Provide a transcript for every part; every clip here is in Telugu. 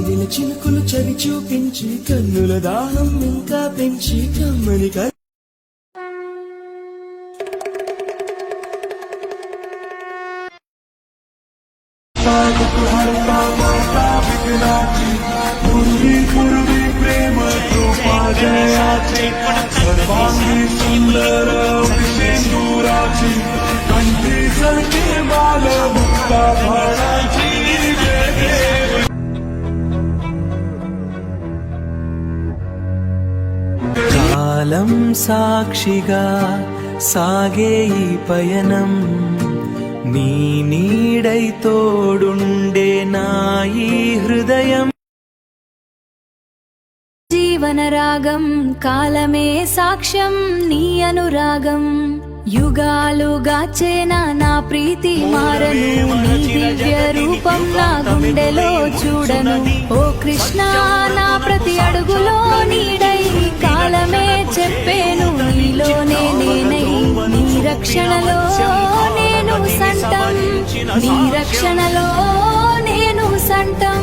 దిన చినుకులు చవి చూపించి కన్నుల దాహం ఇంకా పెంచి కమ్మని ప్రేమ సర్వాంగి సుందర విషేందూరాచి కంటి సల్కే బాల ముక్త భారాచి కాలం సాక్షిగా సాగే ఈ పయనం నీ నీడై తోడుండే నా ఈ హృదయం జీవన రాగం కాలమే సాక్ష్యం నీ అనురాగం యుగాలుగా చేనా నా ప్రీతి మారను నీ దివ్య రూపం నా గుండెలో చూడను ఓ కృష్ణ నా ప్రతి అడుగులో నీడై కాలమే చెప్పేను నీలోనే నేనై నీ రక్షణలో నేను సంతం నీ రక్షణలో నేను సంతం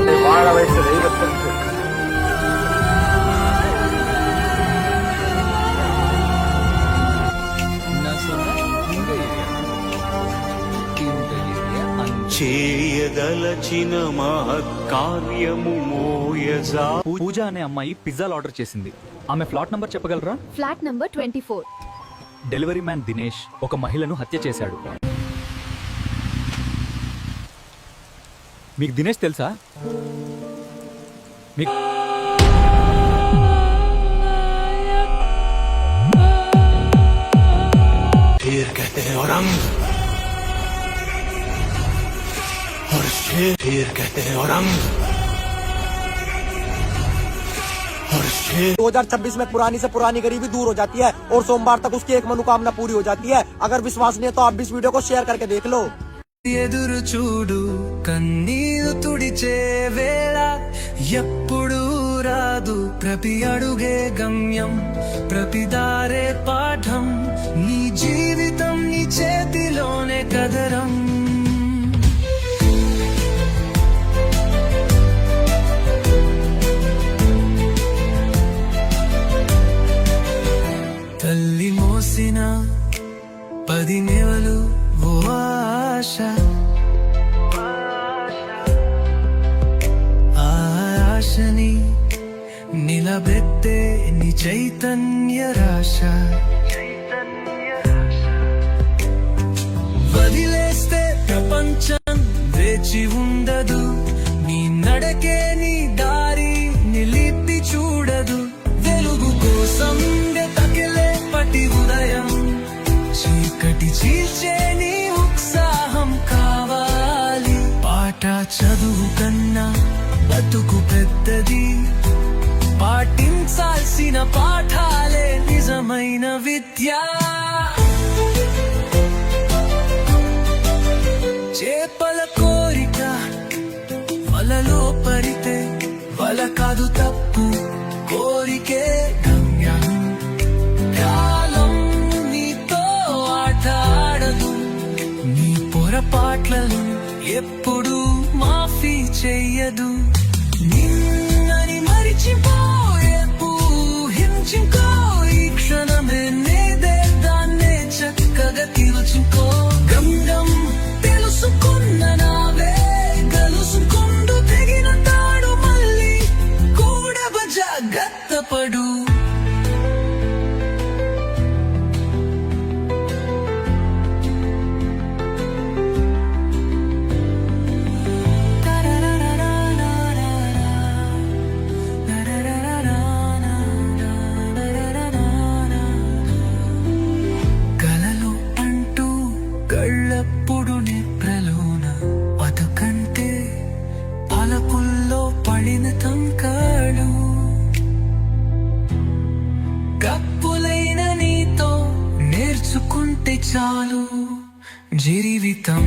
చేయదలచిన మహత్కార్యము మోయజా. పూజ అనే అమ్మాయి పిజ్జాలు ఆర్డర్ చేసింది. ఆమె ఫ్లాట్ నంబర్ చెప్పగలరా? Flat number 24. Delivery man Dinesh ఒక మహిళను హత్య చేశాడు. మీకు దినేష్ తెలుసా? మీకు शेर कहते हैं औरंग और शेर कहते हैं औरंग और शेर 2026 में पुरानी से पुरानी गरीबी दूर हो जाती है और सोमवार तक उसकी एक मनोकामना पूरी हो जाती है। अगर विश्वास नहीं है तो आप भी इस वीडियो को शेयर करके देख लो। ఎదురు చూడు కన్నీరు తుడిచే వేళ ఎప్పుడు రాదు ప్రతి అడుగే గమ్యం ప్రతి దారే పాఠం నీ జీవితం నీ చేతిలోనే కదరం తల్లి మోసిన 10 నెలలు ఓ ఆశ ఆశని నిలబెట్టే నీ చైతన్య రాశ వదిలేస్తే ప్రపంచం వేచి ఉండదు నీ నడకే నీ దారి నిలిపి చూడదు వెలుగు కోసం తగిలే పటి ఉదయం చీకటి చీల్చే నీ ఉత్సాహం కావాలి పాట చదువు కన్నా బతుకు పెద్దది పాటించాల్సిన పాఠాలే నిజమైన విద్య చేపల కోరిక వలలో పరితే వల కాదు తప్పు కోరికే గమ్యం కాలం నీతో ఆట ఆడదు నీ పొరపాట్లను ఎప్పుడు మాఫీ చెయ్యదు నిన్నని మరిచిపోయేపు హించుకో ఈ క్షణమే నేదే దాన్నే చక్కగా తీర్చుకో గమ్యం తెలుసుకున్న నావే గలుసుకుంటూ తెగిన తాడు మళ్ళీ కూడబ జాగ్రత్తపడు కళ్ళప్పుడు నిద్రలోన బతుకంటే పలపుల్లో పడిన తంకాడు కప్పులైన నీతో నేర్చుకుంటే చాలు జీవితం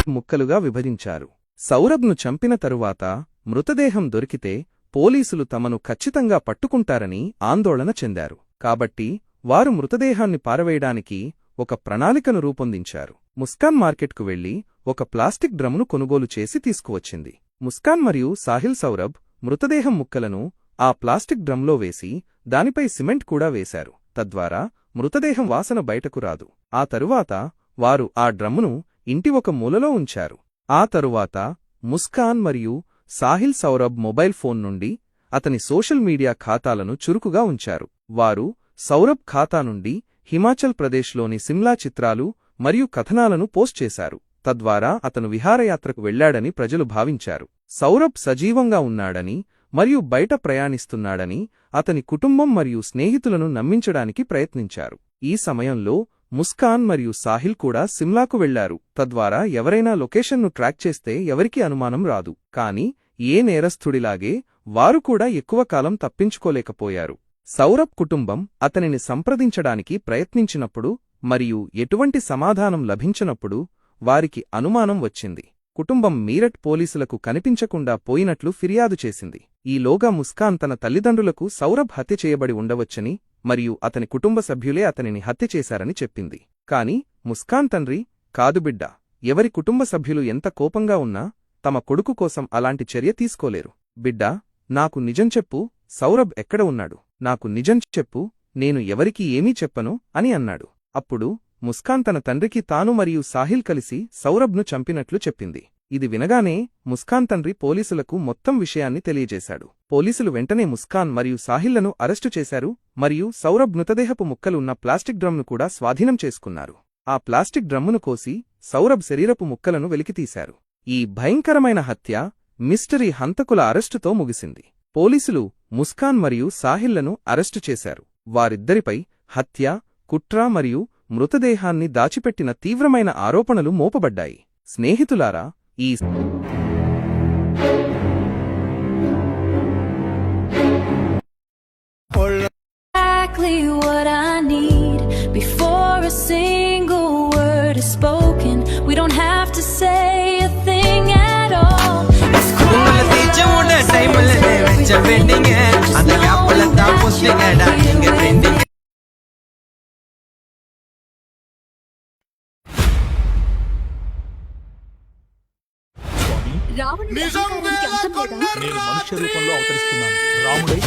ముక్కలుగా విభజించారు. సౌరభ్ను చంపిన తరువాత మృతదేహం దొరికితే పోలీసులు తమను ఖచ్చితంగా పట్టుకుంటారని ఆందోళన చెందారు. కాబట్టి వారు మృతదేహాన్ని పారవేయడానికి ఒక ప్రణాళికను రూపొందించారు. ముస్కాన్ మార్కెట్కు వెళ్లి ఒక ప్లాస్టిక్ డ్రమ్ను కొనుగోలు చేసి తీసుకువచ్చింది. ముస్కాన్ మరియు సాహిల్ సౌరభ్ మృతదేహం ముక్కలను ఆ ప్లాస్టిక్ డ్రమ్లో వేసి దానిపై సిమెంట్ కూడా వేశారు. తద్వారా మృతదేహం వాసన బయటకు రాదు. ఆ తరువాత వారు ఆ డ్రమ్మును ఇంటి ఒక మూలలో ఉంచారు. ఆ తరువాత ముస్కాన్ మరియు సాహిల్ సౌరభ్ మొబైల్ ఫోన్ నుండి అతని సోషల్ మీడియా ఖాతాలను చురుకుగా ఉంచారు. వారు సౌరభ్ ఖాతా నుండి హిమాచల్ ప్రదేశ్లోని సిమ్లా చిత్రాలు మరియు కథనాలను పోస్ట్ చేశారు. తద్వారా అతను విహారయాత్రకు వెళ్లాడని ప్రజలు భావించారు. సౌరభ్ సజీవంగా ఉన్నాడని మరియు బయట ప్రయాణిస్తున్నాడని అతని కుటుంబం మరియు స్నేహితులను నమ్మించడానికి ప్రయత్నించారు. ఈ సమయంలో ముస్కాన్ మరియు సాహిల్ కూడా సిమ్లాకు వెళ్లారు. తద్వారా ఎవరైనా లొకేషన్ను ట్రాక్ చేస్తే ఎవరికీ అనుమానం రాదు. కాని ఏ నేరస్థుడిలాగే వారు కూడా ఎక్కువ కాలం తప్పించుకోలేకపోయారు. సౌరభ్ కుటుంబం అతనిని సంప్రదించడానికి ప్రయత్నించినప్పుడు మరియు ఎటువంటి సమాధానం లభించనప్పుడు వారికి అనుమానం వచ్చింది. కుటుంబం మీరట్ పోలీసులకు కనిపించకుండా పోయినట్లు ఫిర్యాదు చేసింది. ఈలోగా ముస్కాన్ తన తల్లిదండ్రులకు సౌరభ్ హత్య చేయబడి ఉండవచ్చని మరియు అతని కుటుంబ సభ్యులే అతనిని హత్య చేశారని చెప్పింది. కాని ముస్కాన్ తండ్రి, కాదు బిడ్డా, ఎవరి కుటుంబ సభ్యులు ఎంత కోపంగా ఉన్నా తమ కొడుకు కోసం అలాంటి చర్య తీసుకోలేరు. బిడ్డా, నాకు నిజం చెప్పు, సౌరభ్ ఎక్కడ ఉన్నాడు? నాకు నిజం చెప్పు, నేను ఎవరికీ ఏమీ చెప్పను అని అన్నాడు. అప్పుడు ముస్కాన్ తన తండ్రికి తాను మరియు సాహిల్ కలిసి సౌరభ్ను చంపినట్లు చెప్పింది. ఇది వినగానే ముస్కాన్ తండ్రి పోలీసులకు మొత్తం విషయాన్ని తెలియజేశాడు. పోలీసులు వెంటనే ముస్కాన్ మరియు సాహిల్లను అరెస్టు చేశారు మరియు సౌరభ్ మృతదేహపు ముక్కలు ఉన్న ప్లాస్టిక్ డ్రమ్ను కూడా స్వాధీనం చేసుకున్నారు. ఆ ప్లాస్టిక్ డ్రమ్మును కోసి సౌరభ్ శరీరపు ముక్కలను వెలికితీశారు. ఈ భయంకరమైన హత్య మిస్టరీ హంతకుల అరెస్టుతో ముగిసింది. పోలీసులు ముస్కాన్ మరియు సాహిల్లను అరెస్టు చేశారు. వారిద్దరిపై హత్య, కుట్ర మరియు మృతదేహాన్ని దాచిపెట్టిన తీవ్రమైన ఆరోపణలు మోపబడ్డాయి. స్నేహితులారా, ఈ Exactly what I need before a single word is spoken. We don't have to say a thing at all. உங்களை தீச்ச உட டைம்ல வெச்ச வெண்டிங்க அந்த கேப்ல தான் போஸ்டிங்கடா நீங்க ட்ரெண்டிங் నేను మనుష్య రూపంలో అవతరిస్తున్నాను. రాముడై